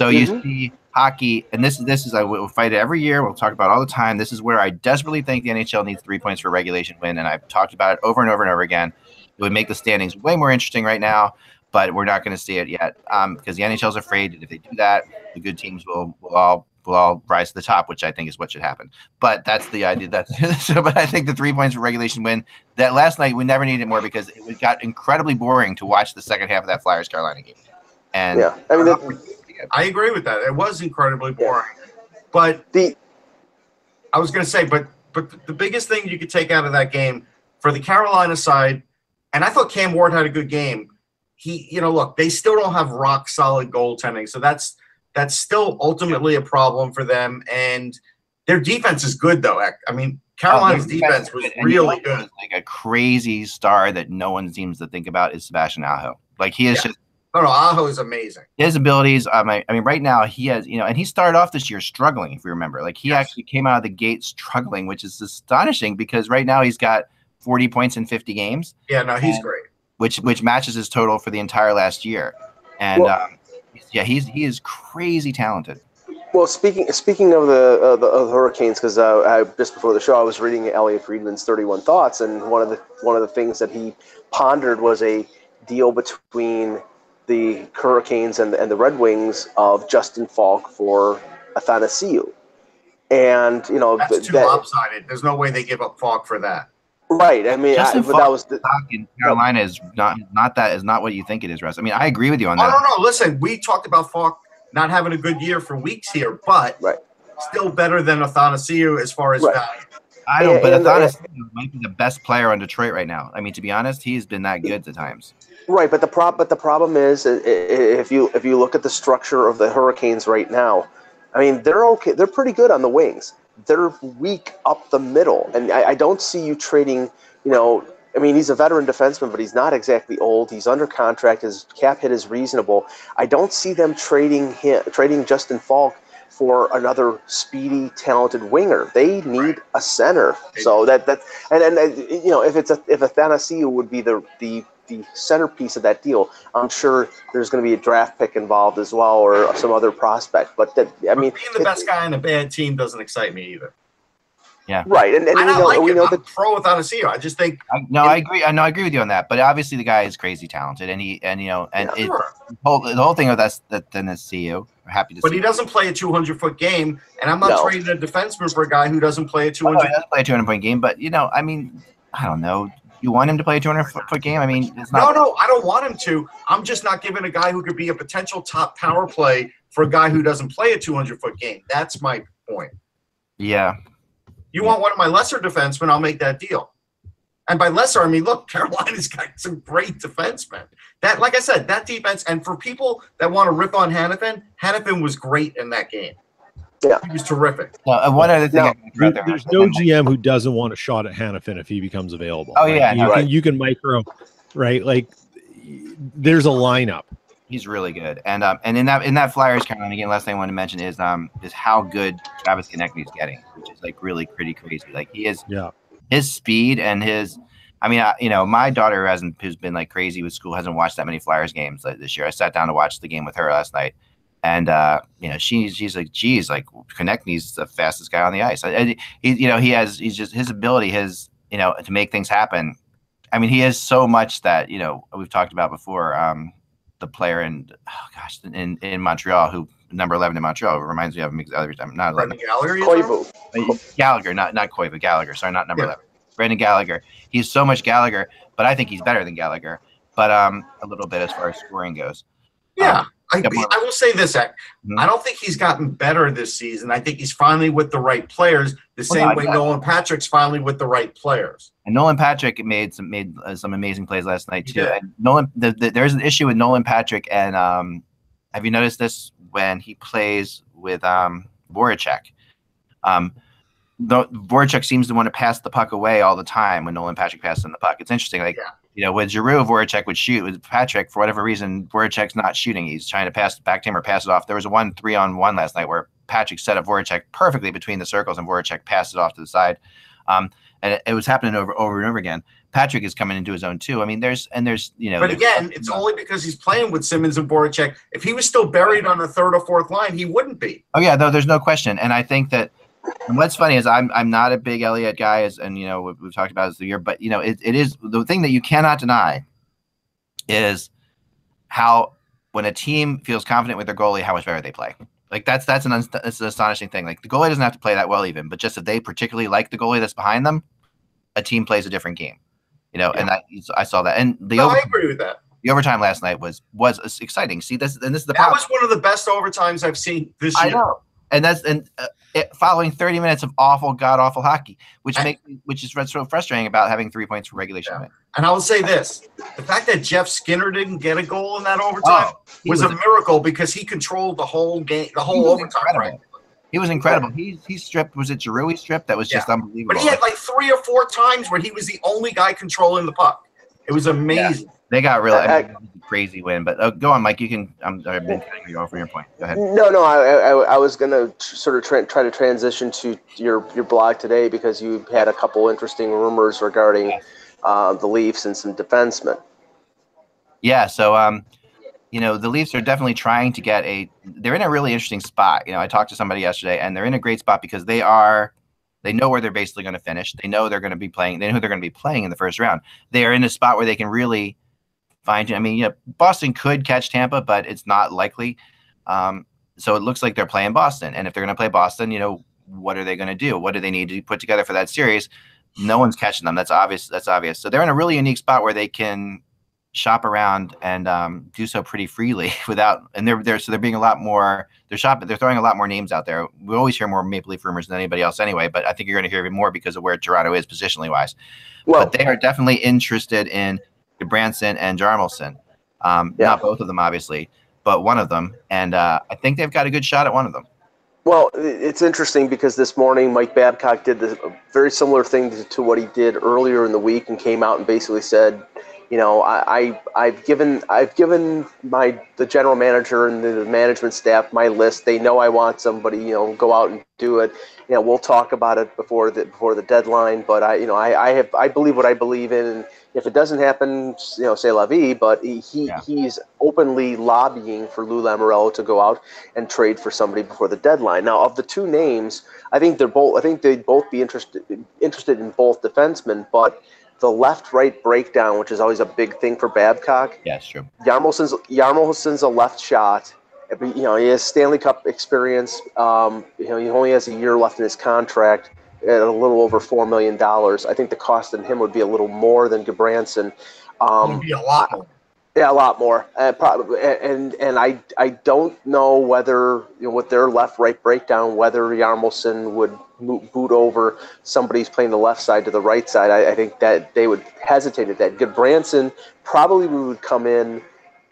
[SPEAKER 1] So you see hockey, and this is I will fight it every year. We'll talk about it all the time. This is where I desperately think the NHL needs 3 points for a regulation win, and I've talked about it over and over and over again. It would make the standings way more interesting right now, but we're not going to see it yet because the NHL is afraid that if they do that, the good teams will all rise to the top, which I think is what should happen. But that's the idea. But I think the 3 points for regulation win, that last night we never needed it more because it got incredibly boring to watch the second half of that Flyers Carolina game. And
[SPEAKER 4] I agree with that. It was incredibly boring. But I was going to say, but the biggest thing you could take out of that game for the Carolina side, and I thought Cam Ward had a good game. Look, they still don't have rock solid goaltending, so that's still ultimately a problem for them. And their defense is good, though. I mean, Carolina's defense was really good.
[SPEAKER 1] Like a crazy star that no one seems to think about is Sebastian Aho. Like he is just.
[SPEAKER 4] No, Aho is amazing.
[SPEAKER 1] His abilities, I mean, right now he has, and he started off this year struggling, if you remember. Like he actually came out of the gate struggling, which is astonishing because right now he's got 40 points in 50 games.
[SPEAKER 4] Yeah, no, he's great.
[SPEAKER 1] Which matches his total for the entire last year. And he is crazy talented.
[SPEAKER 2] Well, speaking of the Hurricanes, because just before the show, I was reading Elliot Friedman's 31 Thoughts, and one of the things that he pondered was a deal between the Hurricanes and the Red Wings of Justin Falk for Athanasiou. And
[SPEAKER 4] that's too lopsided. There's no way they give up Falk for that.
[SPEAKER 2] Right. I mean,
[SPEAKER 1] Justin
[SPEAKER 2] but that was
[SPEAKER 1] in Carolina is not what you think it is, Russ. I mean, I agree with you on that.
[SPEAKER 4] No. Listen, we talked about Falk not having a good year for weeks here, but still better than Athanasiou as far as value.
[SPEAKER 1] I don't, but Athanasiou might be the best player on Detroit right now. I mean, to be honest, he's been that good at times.
[SPEAKER 2] Right, but the problem is if you look at the structure of the Hurricanes right now, I mean, they're okay. They're pretty good on the wings. They're weak up the middle, and I don't see you trading. I mean, he's a veteran defenseman, but he's not exactly old. He's under contract. His cap hit is reasonable. I don't see them trading Justin Falk for another speedy, talented winger. They need a center. So if Athanasiou would be the centerpiece of that deal, I'm sure there's going to be a draft pick involved as well, or some other prospect. But being
[SPEAKER 4] the best guy on a bad team doesn't excite me either.
[SPEAKER 1] Yeah.
[SPEAKER 2] Right. And we know that
[SPEAKER 4] pro Athanasiou. I just think
[SPEAKER 1] I agree. I agree with you on that. But obviously the guy is crazy talented, the whole thing of that's Athanasiou. We're happy to see.
[SPEAKER 4] But he doesn't play a 200-foot game, and I'm not trading a defenseman for a guy who doesn't play a 200.
[SPEAKER 1] He doesn't play a 200-point game, but I mean, I don't know. You want him to play a 200-foot game? I mean, it's not.
[SPEAKER 4] No, I don't want him to. I'm just not giving a guy who could be a potential top power play for a guy who doesn't play a 200-foot game. That's my point.
[SPEAKER 1] Yeah.
[SPEAKER 4] You want one of my lesser defensemen, I'll make that deal. And by lesser, I mean, look, Carolina's got some great defensemen. That, like I said, that defense, and for people that want to rip on Hannafin was great in that game.
[SPEAKER 2] Yeah.
[SPEAKER 4] He was terrific.
[SPEAKER 1] Well, one other thing
[SPEAKER 3] there's no GM who doesn't want a shot at Hannafin if he becomes available.
[SPEAKER 1] Oh, yeah.
[SPEAKER 3] You can micro, right? Like, there's a lineup.
[SPEAKER 1] He's really good, and in that Flyers Carolina game, last thing I want to mention is how good Travis Konechny is getting, which is like really pretty crazy. Like he is, his speed and his, I mean, my daughter who's been like crazy with school, hasn't watched that many Flyers games this year. I sat down to watch the game with her last night, and she's like, geez, like Konechny's the fastest guy on the ice. He's just his ability, to make things happen. I mean, he is so much that we've talked about before. The player in Montreal, who number 11 in Montreal, reminds me of him other time. Not 11. Gallagher, not Koivu. Gallagher. Sorry, not number 11. Brendan Gallagher. He's so much Gallagher, but I think he's better than Gallagher. But a little bit as far as scoring goes.
[SPEAKER 4] Yeah. I will say this, I don't think he's gotten better this season. I think he's finally with the right players, the same way Nolan Patrick's finally with the right players.
[SPEAKER 1] And Nolan Patrick made some amazing plays last night too. And Nolan, there's an issue with Nolan Patrick, and have you noticed this when he plays with Voracek? Voracek seems to want to pass the puck away all the time when Nolan Patrick passes him the puck. It's interesting, with Giroux, Voracek would shoot. With Patrick, for whatever reason, Voracek's not shooting. He's trying to pass it back to him or pass it off. There was a 3-on-1 last night where Patrick set up Voracek perfectly between the circles, and Voracek passed it off to the side. And it was happening over and over again. Patrick is coming into his own too. I mean, there's. But
[SPEAKER 4] again, it's only because he's playing with Simmons and Voracek. If he was still buried on the third or fourth line, he wouldn't be.
[SPEAKER 1] Oh yeah, no, there's no question. And I think that. And what's funny is I'm not a big Elliott guy, we've talked about this the year, but it is the thing that you cannot deny is how when a team feels confident with their goalie, how much better they play. Like that's an astonishing thing. Like the goalie doesn't have to play that well even, but just if they particularly like the goalie that's behind them, a team plays a different game. And I saw that. And
[SPEAKER 4] I agree with that.
[SPEAKER 1] The overtime last night was exciting. See this, and this is the
[SPEAKER 4] problem. That was one of the best overtimes I've seen this year.
[SPEAKER 1] I know. And following 30 minutes of god awful hockey, which is so frustrating about having 3 points for regulation.
[SPEAKER 4] Yeah. And I will say this: the fact that Jeff Skinner didn't get a goal in that overtime was a miracle because he controlled the whole game, the whole overtime. Right?
[SPEAKER 1] He was incredible. He stripped. Was it Giroux he stripped? That was just unbelievable.
[SPEAKER 4] But he had like 3 or 4 times where he was the only guy controlling the puck. It was amazing.
[SPEAKER 1] Yeah. They got really crazy win, but go on, Mike. You can. I've been cutting you off for your point. Go ahead.
[SPEAKER 2] No. I was gonna sort of try to transition to your blog today because you had a couple interesting rumors regarding the Leafs and some defensemen.
[SPEAKER 1] Yeah. So the Leafs are definitely trying to they're in a really interesting spot. I talked to somebody yesterday, and they're in a great spot because they know where they're basically going to finish. They know they're going to be playing. They know who they're going to be playing in the first round. They are in a spot where they can really find. Boston could catch Tampa, but it's not likely. So it looks like they're playing Boston, and if they're going to play Boston, what are they going to do? What do they need to put together for that series? No one's catching them. That's obvious. So they're in a really unique spot where they can shop around and do so pretty freely they're being a lot more. They're throwing a lot more names out there. We always hear more Maple Leaf rumors than anybody else anyway, but I think you're going to hear even more because of where Toronto is positionally wise. Well, but they are definitely interested in Branson and Jarmelson. Not both of them, obviously, but one of them, and I think they've got a good shot at one of them.
[SPEAKER 2] Well, it's interesting because this morning Mike Babcock did a very similar thing to what he did earlier in the week and came out and basically said, I've given the general manager and the management staff my list. They know I want somebody, go out and do it. We'll talk about it before the deadline. But I believe what I believe in. And if it doesn't happen, c'est la vie. But he's openly lobbying for Lou Lamoriello to go out and trade for somebody before the deadline. Now, of the two names, I think they'd both be interested in both defensemen, but the left-right breakdown, which is always a big thing for Babcock.
[SPEAKER 1] Yeah, it's true.
[SPEAKER 2] Yarmoson's a left shot. He has Stanley Cup experience. He only has a year left in his contract at a little over $4 million. I think the cost on him would be a little more than Gudbranson.
[SPEAKER 4] It would be a lot more.
[SPEAKER 2] Yeah, a lot more. Probably, and I don't know whether with their left-right breakdown whether Yarmoson would boot over somebody who's playing the left side to the right side. I think that they would hesitate at that. Gudbranson probably would come in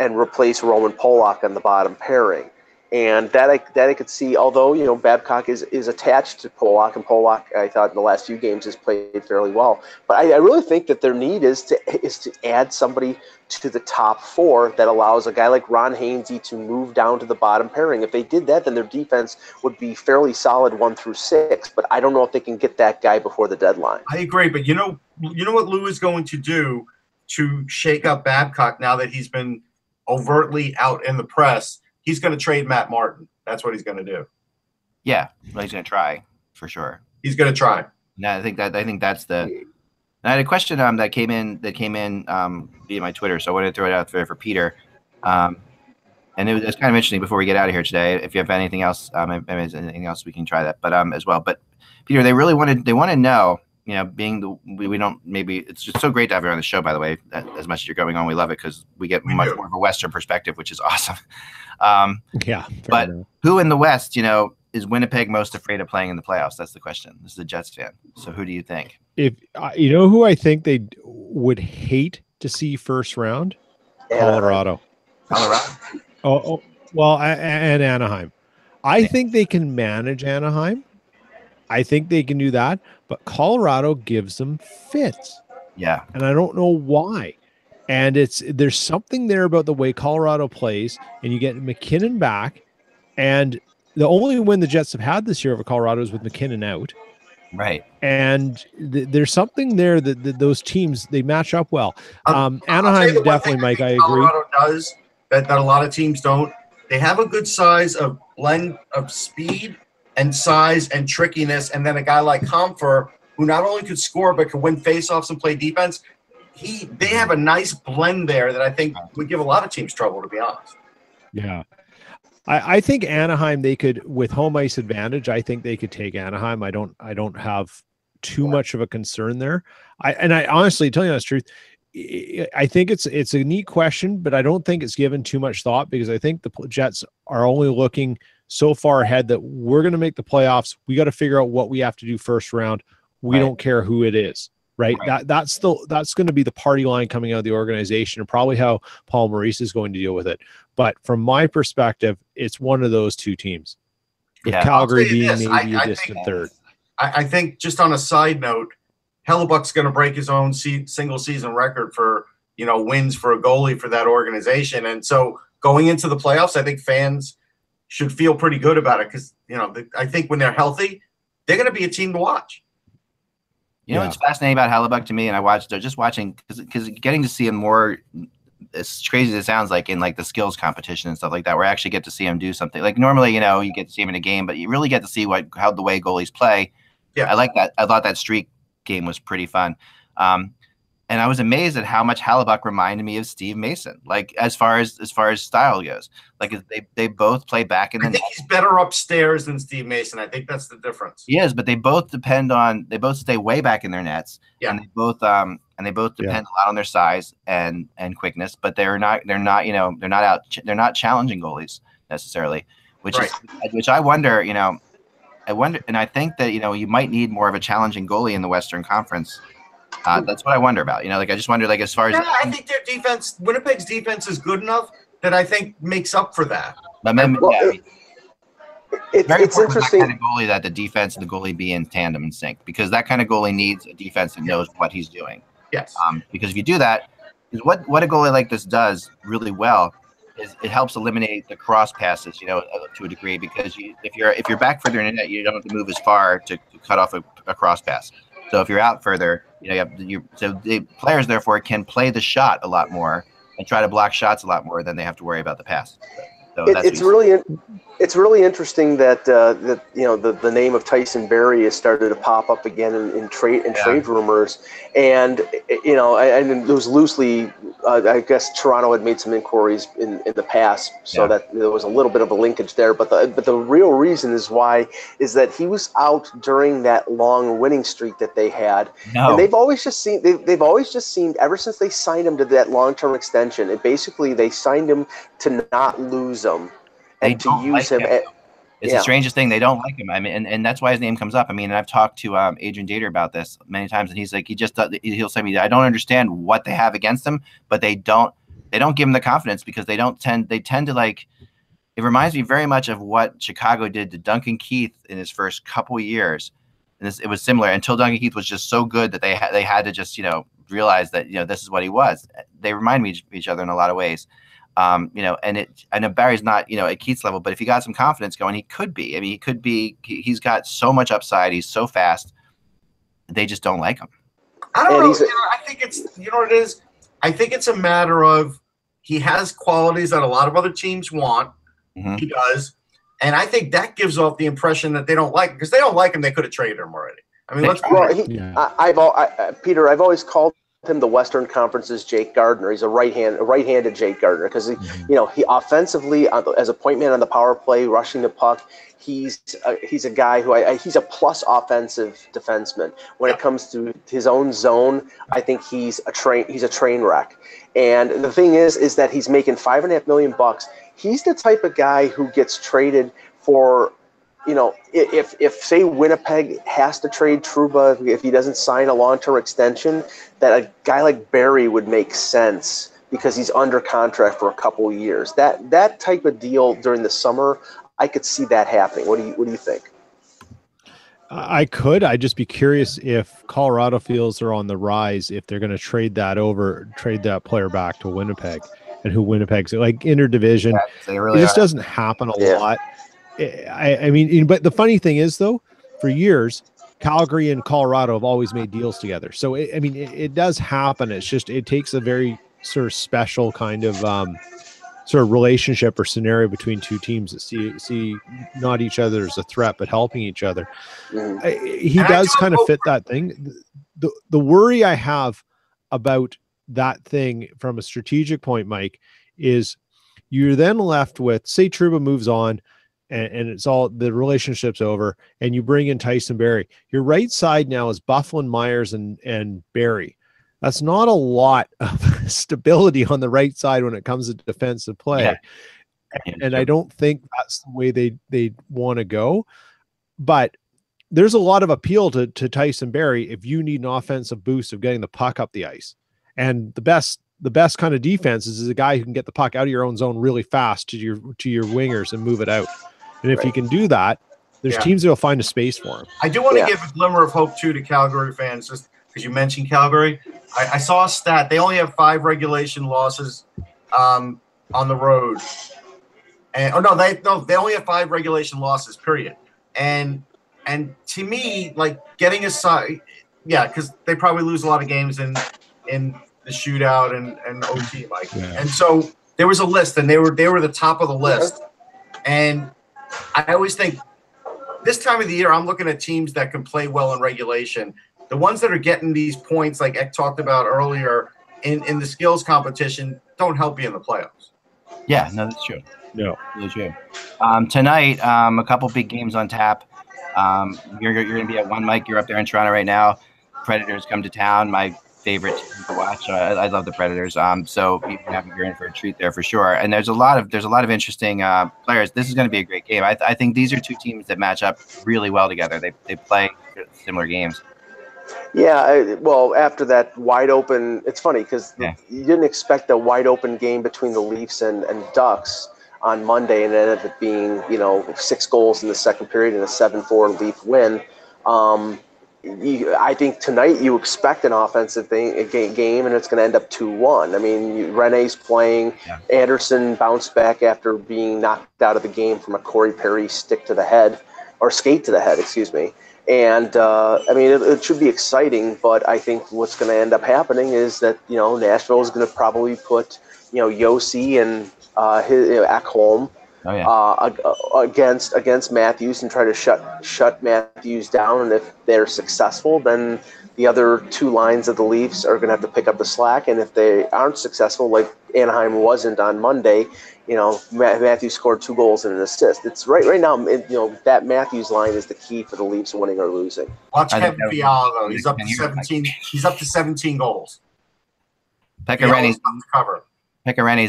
[SPEAKER 2] and replace Roman Polak on the bottom pairing. And that I could see, although, Babcock is attached to Polak, and Polak, I thought, in the last few games has played fairly well. But I really think that their need is to add somebody to the top four that allows a guy like Ron Hainsey to move down to the bottom pairing. If they did that, then their defense would be fairly solid 1 through 6. But I don't know if they can get that guy before the deadline.
[SPEAKER 4] I agree, but you know what Lou is going to do to shake up Babcock now that he's been overtly out in the press? He's going to trade Matt Martin. That's what he's going to do.
[SPEAKER 1] Yeah, well, he's going to try for sure.
[SPEAKER 4] He's going to try.
[SPEAKER 1] Yeah, I think that's the. And I had a question that came in via my Twitter, so I wanted to throw it out there for Peter. And it was kind of interesting before we get out of here today. If you have anything else, anything else, we can try that. But as well. But Peter, they want to know. Being we don't, maybe it's just so great to have you on the show, by the way, as much as you're going on. We love it because we get much more of a Western perspective, which is awesome. But who in the West, is Winnipeg most afraid of playing in the playoffs? That's the question. This is a Jets fan. So who do you think?
[SPEAKER 3] If who I think they would hate to see first round? Colorado. Oh, well, and Anaheim. I think they can manage Anaheim. I think they can do that, but Colorado gives them fits.
[SPEAKER 1] Yeah.
[SPEAKER 3] And I don't know why. And there's something there about the way Colorado plays, and you get McKinnon back. And the only win the Jets have had this year over Colorado is with McKinnon out.
[SPEAKER 1] Right.
[SPEAKER 3] And there's something there that those teams, they match up well. Anaheim definitely, Mike, I agree.
[SPEAKER 4] Colorado does that a lot of teams don't. They have a good size of blend of speed and size and trickiness, and then a guy like Comfer, who not only could score but could win faceoffs and play defense. They have a nice blend there that I think would give a lot of teams trouble, to be honest.
[SPEAKER 3] Yeah. I think Anaheim, they could, with home ice advantage, I think they could take Anaheim. I don't have too much of a concern there. I honestly, tell you the truth, I think it's a neat question, but I don't think it's given too much thought because I think the Jets are only looking so far ahead that we're going to make the playoffs. We got to figure out what we have to do first round. We don't care who it is, right? That's going to be the party line coming out of the organization and probably how Paul Maurice is going to deal with it. But from my perspective, it's one of those two teams. With Calgary being maybe a distant third.
[SPEAKER 4] I think just on a side note, Hellebuck's going to break his own single season record for, wins for a goalie for that organization. And so going into the playoffs, I think fans should feel pretty good about it because, I think when they're healthy, they're going to be a team to watch.
[SPEAKER 1] What's fascinating about Hellebuyck to me, and I watched just watching because getting to see him more as crazy as it sounds, like in like the skills competition and stuff like that, where I actually get to see him do something. Like normally, you know, you get to see him in a game, but you really get to see how the way goalies play.
[SPEAKER 4] Yeah,
[SPEAKER 1] I like that. I thought that streak game was pretty fun. And I was amazed at how much Hellebuyck reminded me of Steve Mason, like as far as style goes. Like they both play back in the net.
[SPEAKER 4] I think he's better upstairs than Steve Mason. I think that's the difference.
[SPEAKER 1] He is, but they both stay way back in their nets.
[SPEAKER 4] Yeah.
[SPEAKER 1] And they both depend a lot on their size and quickness, but they're not challenging goalies necessarily, which I wonder, and I think that, you might need more of a challenging goalie in the Western Conference. That's what I wonder about. I just wonder, like, as far as
[SPEAKER 4] I think their defense, Winnipeg's defense is good enough that I think makes up for that.
[SPEAKER 1] But it's interesting. That kind of goalie, that the defense and the goalie be in tandem and sync, because that kind of goalie needs a defense that knows what he's doing.
[SPEAKER 4] Yes.
[SPEAKER 1] Because if you do that, what a goalie like this does really well is it helps eliminate the cross passes, to a degree, because if you're back further in the net, you don't have to move as far to cut off a cross pass. So if you're out further, so the players therefore can play the shot a lot more and try to block shots a lot more than they have to worry about the pass. So
[SPEAKER 2] it's really interesting that the name of Tyson Barrie has started to pop up again in trade rumors, and and it was loosely. I guess Toronto had made some inquiries in the past, so that there was a little bit of a linkage there. But the real reason is that he was out during that long winning streak that they had, and they've always just seemed ever since they signed him to that long-term extension. And basically, they signed him to not lose him and to use him.
[SPEAKER 1] It's the strangest thing. They don't like him. I mean, and that's why his name comes up. I mean, and I've talked to Adrian Dater about this many times, and he's like, he'll say to me, I don't understand what they have against him, but they don't give him the confidence, because they tend to, like, it reminds me very much of what Chicago did to Duncan Keith in his first couple years. And it was similar until Duncan Keith was just so good that they had to just, realize that, this is what he was. They remind me of each other in a lot of ways. And I know Barrie's not, at Keith's level, but if he got some confidence going, he could be. I mean, he's got so much upside. He's so fast. They just don't like him.
[SPEAKER 4] I don't know. I think it's, what it is? I think it's a matter of he has qualities that a lot of other teams want. Mm-hmm. He does. And I think that gives off the impression that they don't like him, because they don't like him. They could have traded him already. I mean,
[SPEAKER 2] Peter, I've always called him the Western Conference's Jake Gardiner. He's a right-handed Jake Gardiner, because he offensively, as a point man on the power play, rushing the puck, he's a guy who he's a plus offensive defenseman. When it comes to his own zone, I think he's a train wreck. And the thing is that he's making $5.5 million. He's the type of guy who gets traded for. If say Winnipeg has to trade Trouba, if he doesn't sign a long-term extension, that a guy like Barrie would make sense, because he's under contract for a couple of years. That type of deal during the summer, I could see that happening. What do you think?
[SPEAKER 3] I'd just be curious if Colorado feels they're on the rise, if they're going to trade that player back to Winnipeg, and who Winnipeg's like interdivision. It just doesn't happen a lot. I mean, but the funny thing is, though, for years, Calgary and Colorado have always made deals together. So, it does happen. It's just, it takes a very sort of special kind of sort of relationship or scenario between two teams that see not each other as a threat, but helping each other. He does kind of fit that thing. The worry I have about that thing from a strategic point, Mike, is you're then left with, say Trouba moves on, and it's all, the relationship's over, and you bring in Tyson Barrie. Your right side now is Byfuglien, Myers, and Barrie. That's not a lot of stability on the right side when it comes to defensive play. Yeah. And I don't think that's the way they want to go. But there's a lot of appeal to Tyson Barrie if you need an offensive boost of getting the puck up the ice. And the best kind of defense is a guy who can get the puck out of your own zone really fast to your wingers and move it out. And if he can do that, there's teams that will find a space for him.
[SPEAKER 4] I do want to give a glimmer of hope, too, to Calgary fans, just because you mentioned Calgary. I saw a stat. They only have 5 regulation losses on the road. And they only have 5 regulation losses, period. And to me, like, getting aside, because they probably lose a lot of games in the shootout and OT, Mike. Yeah. And so there was a list, and they were the top of the list. And I always think this time of the year, I'm looking at teams that can play well in regulation. The ones that are getting these points, like Ek talked about earlier, in the skills competition, don't help you in the playoffs.
[SPEAKER 1] Yeah, no, that's true.
[SPEAKER 3] No,
[SPEAKER 1] that's true. Tonight, a couple big games on tap. You're going to be at one, Mike. You're up there in Toronto right now. Predators come to town. My favorite team to watch. I love the Predators. So you're in for a treat there for sure. And there's a lot of interesting players. This is going to be a great game. I think these are two teams that match up really well together. They play similar games.
[SPEAKER 2] Yeah, well, after that wide open, it's funny because you didn't expect a wide open game between the Leafs and Ducks on Monday, and it ended up being 6 goals in the second period and a 7-4 Leaf win. I think tonight you expect an offensive game, and it's going to end up 2-1. I mean, Rene's playing. Yeah. Anderson bounced back after being knocked out of the game from a Corey Perry skate to the head, excuse me. And, I mean, it should be exciting, but I think what's going to end up happening is that, Nashville is going to probably put, Yossi and Ekholm against Matthews and try to shut Matthews down. And if they're successful, then the other two lines of the Leafs are going to have to pick up the slack. And if they aren't successful, like Anaheim wasn't on Monday, Matthews scored 2 goals and an assist. It's right now, that Matthews line is the key for the Leafs winning or losing.
[SPEAKER 4] Watch Kevin Fiala, though. He's up to 17. He's up to 17 goals.
[SPEAKER 1] Pekka Rinne's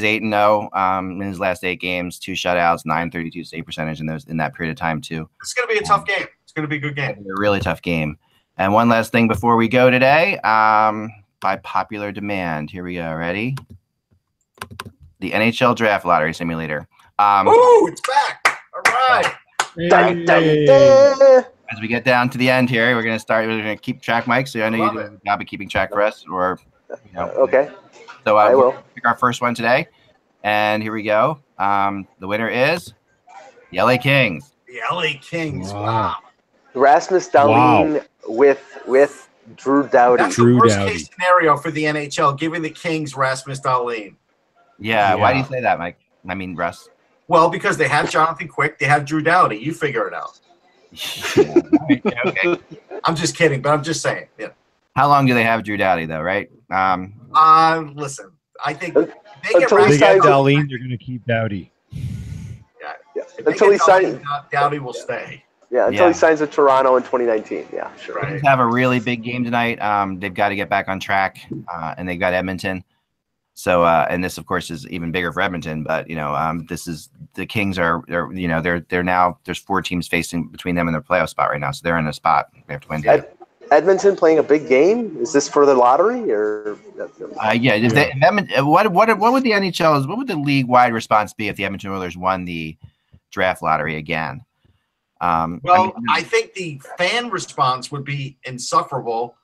[SPEAKER 1] 8-0 in his last 8 games, 2 shutouts, .932 save percentage in that period of time too.
[SPEAKER 4] It's going to be a tough game. It's going to be a good game.
[SPEAKER 1] A really tough game. And one last thing before we go today, by popular demand. Here we go. Ready? The NHL Draft Lottery Simulator.
[SPEAKER 4] Ooh, it's back. All right.
[SPEAKER 1] As we get down to the end here, we're going to keep track, Mike. So I know you do a good job of keeping track for us.
[SPEAKER 2] Okay.
[SPEAKER 1] So we'll pick our first one today. And here we go. The winner is the LA Kings.
[SPEAKER 4] The LA Kings. Wow.
[SPEAKER 2] Rasmus Dahlin with Drew Doughty.
[SPEAKER 4] That's the worst case scenario for the NHL, giving the Kings Rasmus Dahlin.
[SPEAKER 1] Yeah, why do you say that, Mike? I mean, Russ.
[SPEAKER 4] Well, because they have Jonathan Quick, they have Drew Doughty. You figure it out.
[SPEAKER 1] Okay.
[SPEAKER 4] I'm just kidding, but I'm just saying. Yeah.
[SPEAKER 1] How long do they have Drew Doughty, though, right?
[SPEAKER 4] Listen, I think
[SPEAKER 3] they get Dahlin, they're going to keep Doughty.
[SPEAKER 4] Yeah. Until he signs, Doughty will stay.
[SPEAKER 2] Yeah, until he signs with Toronto in 2019. Yeah, sure.
[SPEAKER 1] Right. They have a really big game tonight. They've got to get back on track, and they've got Edmonton. So, and this, of course, is even bigger for Edmonton. But this is the Kings are they're now there's 4 teams facing between them and their playoff spot right now. So they're in a spot. They have to win.
[SPEAKER 2] Edmonton playing a big game. Is this for the lottery or?
[SPEAKER 1] What would the NHL's what would the league wide response be if the Edmonton Oilers won the draft lottery again?
[SPEAKER 4] I think the fan response would be insufferable,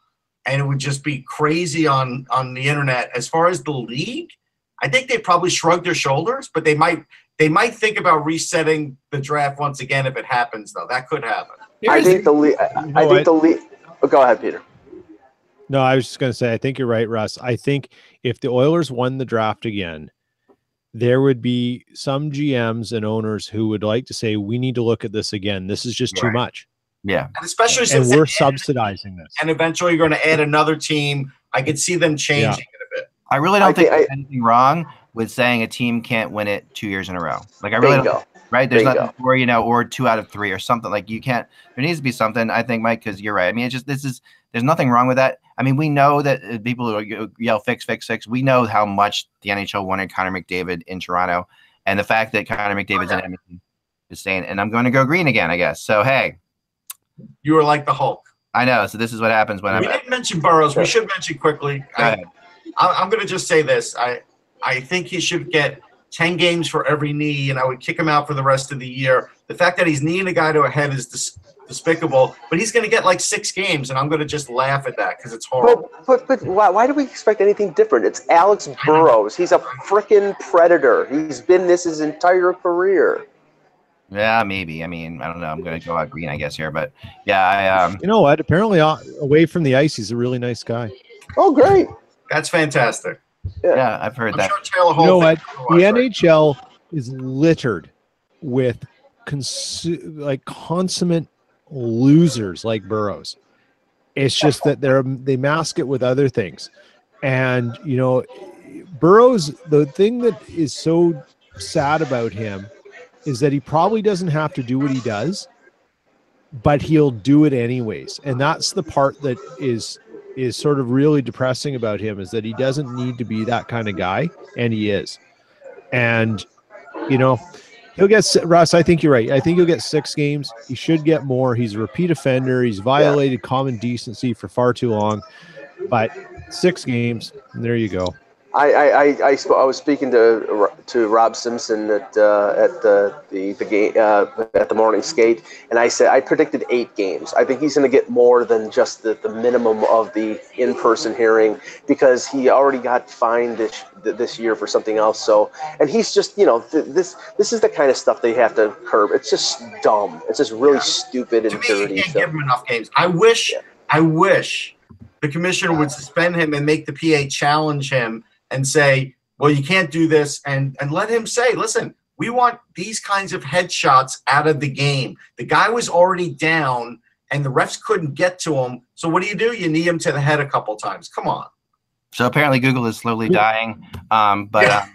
[SPEAKER 4] and it would just be crazy on the internet. As far as the league, I think they probably shrug their shoulders, but they might think about resetting the draft once again if it happens. Though that could happen.
[SPEAKER 2] I think the league. Oh, go ahead, Peter.
[SPEAKER 3] No, I was just going to say, I think you're right, Russ. I think if the Oilers won the draft again, there would be some GMs and owners who would like to say, we need to look at this again. This is just too much.
[SPEAKER 1] Yeah.
[SPEAKER 4] And especially since
[SPEAKER 3] we're subsidizing this.
[SPEAKER 4] And eventually you're going to add another team. I could see them changing it a bit.
[SPEAKER 1] I really don't think there's anything wrong with saying a team can't win it 2 years in a row. Like I really don't. Right? There's nothing for, or 2 out of 3 or something. Like you can't, there needs to be something, I think, Mike, because you're right. I mean, there's nothing wrong with that. I mean, we know that people who yell fix. We know how much the NHL wanted Connor McDavid in Toronto, and the fact that Connor McDavid's in Edmonton is saying, and I'm going to go green again, I guess. So, hey.
[SPEAKER 4] You were like the Hulk.
[SPEAKER 1] I know. So this is what happens when
[SPEAKER 4] we didn't mention Burrows. We should mention quickly. I'm going to just say this. I think he should get 10 games for every knee, and I would kick him out for the rest of the year. The fact that he's kneeing a guy to a head is despicable, but he's going to get like 6 games, and I'm going to just laugh at that because it's horrible.
[SPEAKER 2] But why do we expect anything different? It's Alex Burrows. He's a freaking predator. He's been this his entire career.
[SPEAKER 1] Yeah, maybe. I mean, I don't know. I'm going to go out green, I guess, here. But, yeah,
[SPEAKER 3] you know what? Apparently, away from the ice, he's a really nice guy.
[SPEAKER 2] Oh, great.
[SPEAKER 4] That's fantastic.
[SPEAKER 1] Yeah, I've heard that.
[SPEAKER 4] Sure Taylor
[SPEAKER 3] You know what?
[SPEAKER 4] Hall
[SPEAKER 3] The NHL is littered with consummate losers like Burrows. It's just that they mask it with other things. And, you know, Burrows, the thing that is so sad about him is that he probably doesn't have to do what he does, but he'll do it anyways. And that's the part that is sort of really depressing about him, is that he doesn't need to be that kind of guy, and he is. And, you know, he'll get, Russ, I think you're right. I think he'll get 6 games. He should get more. He's a repeat offender. He's violated common decency for far too long. But 6 games, and there you go.
[SPEAKER 2] I was speaking to Rob Simpson at the game at the morning skate, and I said I predicted 8 games. I think he's going to get more than just the minimum of the in-person hearing, because he already got fined this year for something else. So, and he's just, you know, this is the kind of stuff they have to curb. It's just dumb. It's just really stupid and dirty.
[SPEAKER 4] You can't give him enough games. I wish the commissioner would suspend him and make the PA challenge him and say, well, you can't do this, and let him say, listen, we want these kinds of headshots out of the game. The guy was already down, and the refs couldn't get to him. So what do? You knee him to the head a couple times. Come on.
[SPEAKER 1] So apparently Google is slowly dying, but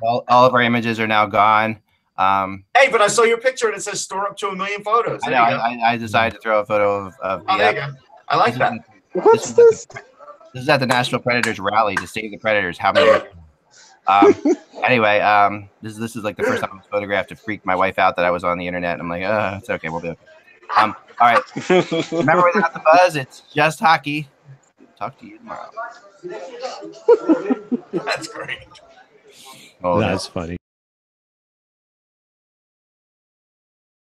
[SPEAKER 1] all of our images are now gone.
[SPEAKER 4] Hey, but I saw your picture, and it says store up to 1 million photos.
[SPEAKER 1] I decided to throw a photo of
[SPEAKER 4] there you go. I like that.
[SPEAKER 2] What's this?
[SPEAKER 1] This is at the National Predators rally to save the Predators. How many? Anyway, this is like the first time I was photographed to freak my wife out that I was on the internet. And I'm like, it's okay, we'll do it. All right. Remember, without the buzz, it's just hockey. Talk to you tomorrow.
[SPEAKER 4] That's great.
[SPEAKER 3] Oh, that's funny.